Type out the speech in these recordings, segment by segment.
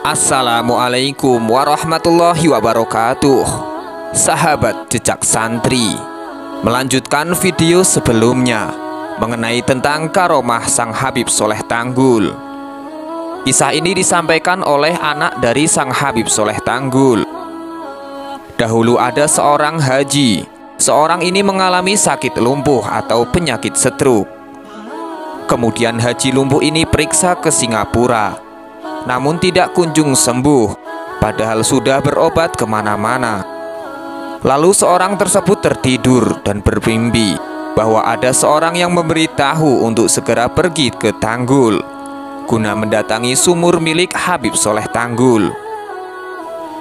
Assalamualaikum warahmatullahi wabarakatuh. Sahabat Jejak Santri, melanjutkan video sebelumnya mengenai tentang karomah Sang Habib Soleh Tanggul. Kisah ini disampaikan oleh anak dari Sang Habib Soleh Tanggul. Dahulu ada seorang haji. Seorang ini mengalami sakit lumpuh atau penyakit stroke. Kemudian haji lumpuh ini periksa ke Singapura, namun tidak kunjung sembuh, padahal sudah berobat kemana-mana. Lalu seorang tersebut tertidur dan bermimpi bahwa ada seorang yang memberitahu untuk segera pergi ke Tanggul guna mendatangi sumur milik Habib Soleh Tanggul.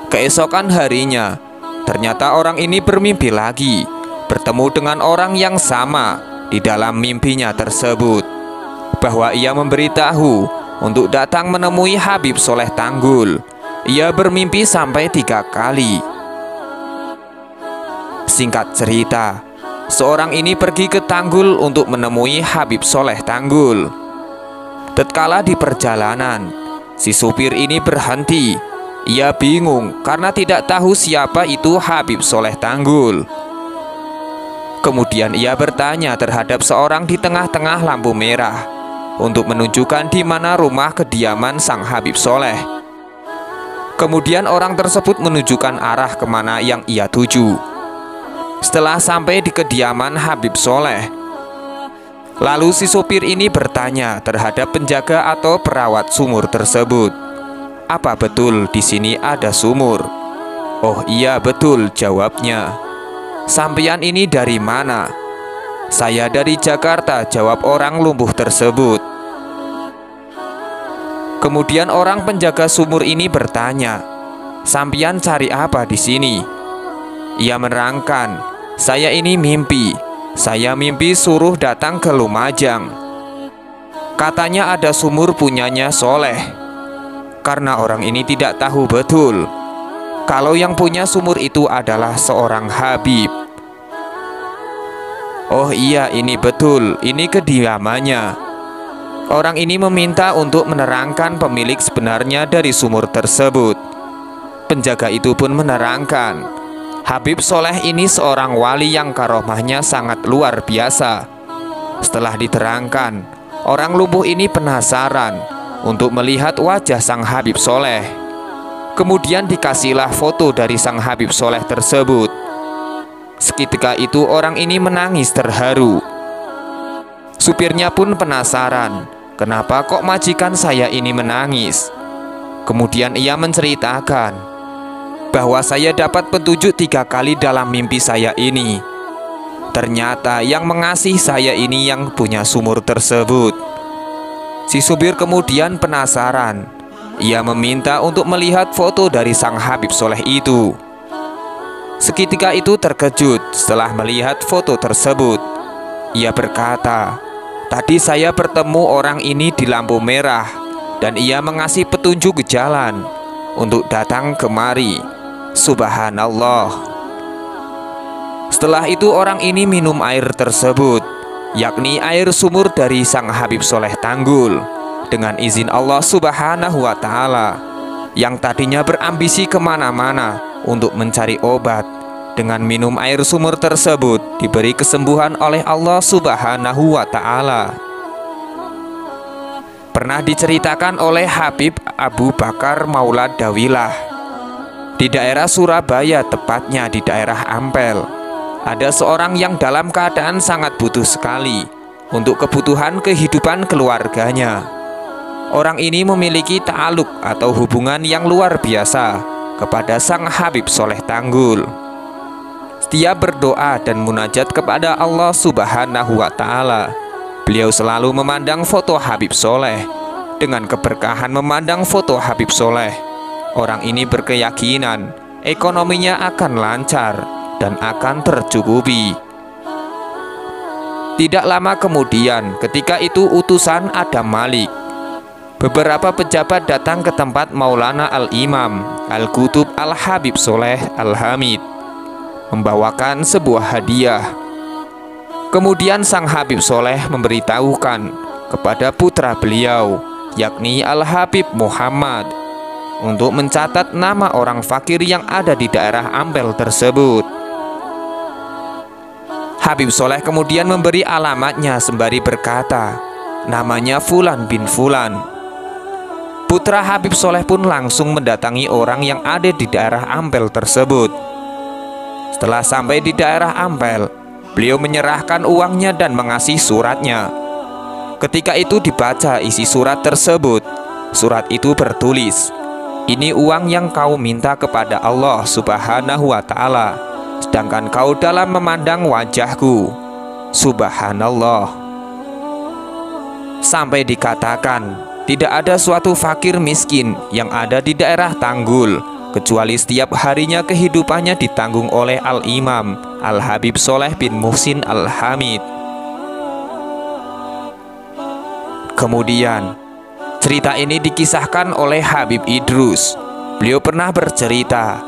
Keesokan harinya, ternyata orang ini bermimpi lagi, bertemu dengan orang yang sama di dalam mimpinya tersebut, bahwa ia memberitahu untuk datang menemui Habib Soleh Tanggul. Ia bermimpi sampai 3 kali. Singkat cerita, seorang ini pergi ke Tanggul untuk menemui Habib Soleh Tanggul. Tatkala di perjalanan, si supir ini berhenti. Ia bingung karena tidak tahu siapa itu Habib Soleh Tanggul. Kemudian ia bertanya terhadap seorang di tengah-tengah lampu merah untuk menunjukkan di mana rumah kediaman Sang Habib Soleh. Kemudian orang tersebut menunjukkan arah kemana yang ia tuju. Setelah sampai di kediaman Habib Soleh, lalu si sopir ini bertanya terhadap penjaga atau perawat sumur tersebut, "Apa betul di sini ada sumur?" "Oh iya betul," jawabnya. "Sampeyan ini dari mana?" "Saya dari Jakarta," jawab orang lumpuh tersebut. Kemudian orang penjaga sumur ini bertanya, "Sampeyan cari apa di sini?" Ia menerangkan, "Saya ini mimpi. Saya mimpi suruh datang ke Lumajang. Katanya ada sumur punyanya Soleh." Karena orang ini tidak tahu betul kalau yang punya sumur itu adalah seorang Habib. "Oh iya, ini betul, ini kediamannya." Orang ini meminta untuk menerangkan pemilik sebenarnya dari sumur tersebut. Penjaga itu pun menerangkan, Habib Soleh ini seorang wali yang karomahnya sangat luar biasa. Setelah diterangkan, orang lumpuh ini penasaran untuk melihat wajah Sang Habib Soleh. Kemudian dikasihlah foto dari Sang Habib Soleh tersebut. Seketika itu orang ini menangis terharu. Supirnya pun penasaran, kenapa kok majikan saya ini menangis. Kemudian ia menceritakan bahwa saya dapat petunjuk 3 kali dalam mimpi saya ini. Ternyata yang mengasihi saya ini yang punya sumur tersebut. Si supir kemudian penasaran. Ia meminta untuk melihat foto dari Sang Habib Soleh itu. Seketika itu terkejut setelah melihat foto tersebut. Ia berkata, "Tadi saya bertemu orang ini di lampu merah dan ia mengasih petunjuk jalan untuk datang kemari. Subhanallah." Setelah itu orang ini minum air tersebut, yakni air sumur dari Sang Habib Soleh Tanggul, dengan izin Allah Subhanahu wa Ta'ala, yang tadinya berambisi kemana-mana untuk mencari obat. Dengan minum air sumur tersebut diberi kesembuhan oleh Allah Subhanahu wa Ta'ala. Pernah diceritakan oleh Habib Abu Bakar Maulad Dawilah, di daerah Surabaya, tepatnya di daerah Ampel, ada seorang yang dalam keadaan sangat butuh sekali untuk kebutuhan kehidupan keluarganya. Orang ini memiliki ta'aluk atau hubungan yang luar biasa kepada Sang Habib Soleh Tanggul. Setiap berdoa dan munajat kepada Allah Subhanahu wa Ta'ala, beliau selalu memandang foto Habib Soleh. Dengan keberkahan memandang foto Habib Soleh, orang ini berkeyakinan ekonominya akan lancar dan akan tercukupi. Tidak lama kemudian, ketika itu utusan Adam Malik, beberapa pejabat datang ke tempat Maulana Al-Imam Al-Qutub Al-Habib Soleh Al-Hamid, membawakan sebuah hadiah. Kemudian Sang Habib Soleh memberitahukan kepada putra beliau, yakni Al-Habib Muhammad, untuk mencatat nama orang fakir yang ada di daerah Ampel tersebut. Habib Soleh kemudian memberi alamatnya sembari berkata, namanya Fulan bin Fulan. Putra Habib Soleh pun langsung mendatangi orang yang ada di daerah Ampel tersebut. Setelah sampai di daerah Ampel, beliau menyerahkan uangnya dan mengasih suratnya. Ketika itu dibaca isi surat tersebut. Surat itu bertulis, "Ini uang yang kau minta kepada Allah Subhanahu wa Ta'ala, sedangkan kau dalam memandang wajahku. Subhanallah." Sampai dikatakan, tidak ada suatu fakir miskin yang ada di daerah Tanggul, kecuali setiap harinya kehidupannya ditanggung oleh Al-Imam Al-Habib Soleh bin Muhsin Al-Hamid. Kemudian, cerita ini dikisahkan oleh Habib Idrus. Beliau pernah bercerita,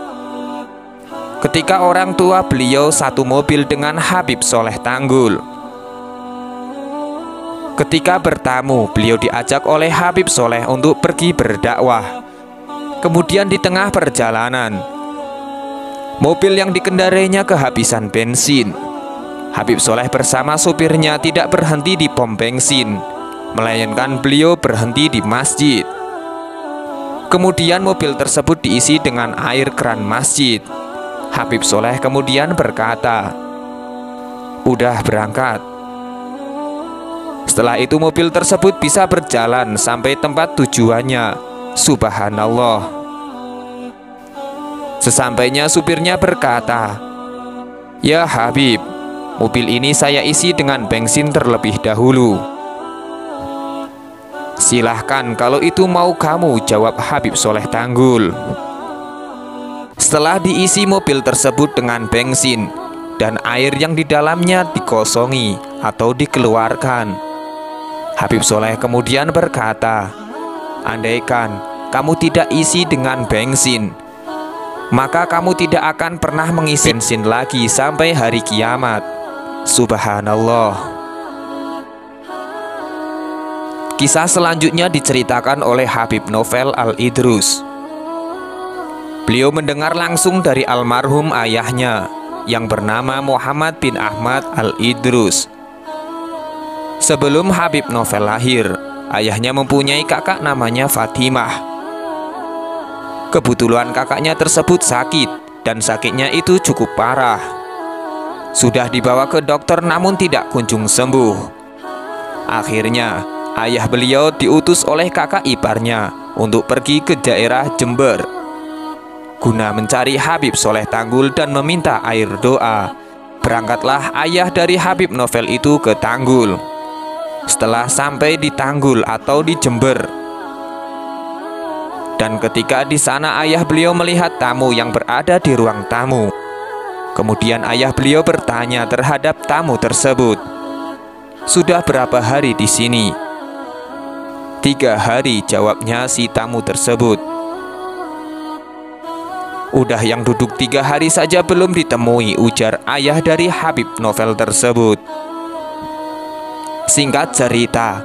ketika orang tua beliau satu mobil dengan Habib Soleh Tanggul. Ketika bertamu, beliau diajak oleh Habib Soleh untuk pergi berdakwah. Kemudian di tengah perjalanan, mobil yang dikendarainya kehabisan bensin. Habib Soleh bersama sopirnya tidak berhenti di pom bensin, melainkan beliau berhenti di masjid. Kemudian mobil tersebut diisi dengan air keran masjid. Habib Soleh kemudian berkata, "Udah berangkat." Setelah itu mobil tersebut bisa berjalan sampai tempat tujuannya. Subhanallah. Sesampainya supirnya berkata, "Ya Habib, mobil ini saya isi dengan bensin terlebih dahulu." "Silahkan kalau itu mau kamu," jawab Habib Soleh Tanggul. Setelah diisi mobil tersebut dengan bensin dan air yang di dalamnya dikosongi atau dikeluarkan, Habib Soleh kemudian berkata, "Andaikan kamu tidak isi dengan bensin, maka kamu tidak akan pernah mengisi bensin lagi sampai hari kiamat." Subhanallah. Kisah selanjutnya diceritakan oleh Habib Novel Al-Idrus. Beliau mendengar langsung dari almarhum ayahnya yang bernama Muhammad bin Ahmad Al-Idrus. Sebelum Habib Novel lahir, ayahnya mempunyai kakak namanya Fatimah. Kebetulan kakaknya tersebut sakit, dan sakitnya itu cukup parah. Sudah dibawa ke dokter namun tidak kunjung sembuh. Akhirnya ayah beliau diutus oleh kakak iparnya untuk pergi ke daerah Jember guna mencari Habib Soleh Tanggul dan meminta air doa. Berangkatlah ayah dari Habib Novel itu ke Tanggul. Setelah sampai di Tanggul atau di Jember, dan ketika di sana ayah beliau melihat tamu yang berada di ruang tamu. Kemudian ayah beliau bertanya terhadap tamu tersebut, "Sudah berapa hari di sini?" "3 hari," jawabnya si tamu tersebut. "Udah yang duduk 3 hari saja belum ditemui," ujar ayah dari Habib Novel tersebut. Singkat cerita,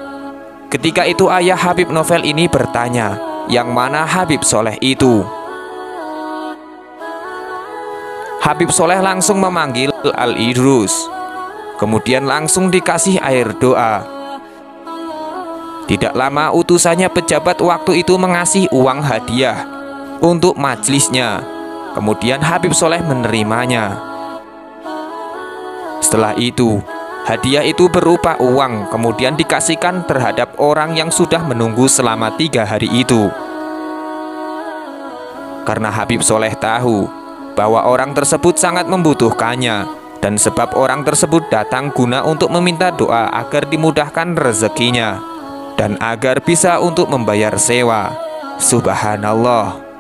ketika itu ayah Habib Novel ini bertanya, "Yang mana Habib Soleh itu?" Habib Soleh langsung memanggil Al-Idrus. Kemudian langsung dikasih air doa. Tidak lama utusannya pejabat waktu itu mengasih uang hadiah untuk majelisnya. Kemudian Habib Soleh menerimanya. Setelah itu, hadiah itu berupa uang kemudian dikasihkan terhadap orang yang sudah menunggu selama 3 hari itu. Karena Habib Soleh tahu bahwa orang tersebut sangat membutuhkannya, dan sebab orang tersebut datang guna untuk meminta doa agar dimudahkan rezekinya dan agar bisa untuk membayar sewa. Subhanallah.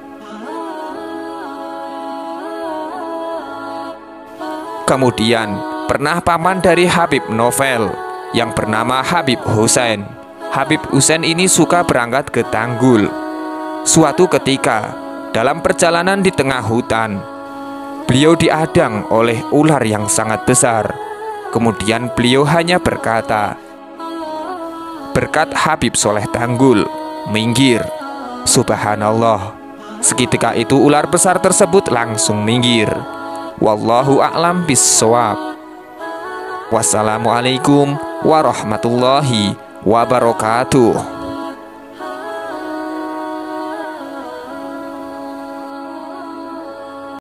Kemudian pernah paman dari Habib Novel yang bernama Habib Husain. Habib Husain ini suka berangkat ke Tanggul. Suatu ketika dalam perjalanan di tengah hutan, beliau diadang oleh ular yang sangat besar. Kemudian beliau hanya berkata, "Berkat Habib Soleh Tanggul, minggir." Subhanallah. Seketika itu ular besar tersebut langsung minggir. Wallahu a'lam bissawab. Wassalamualaikum warahmatullahi wabarakatuh.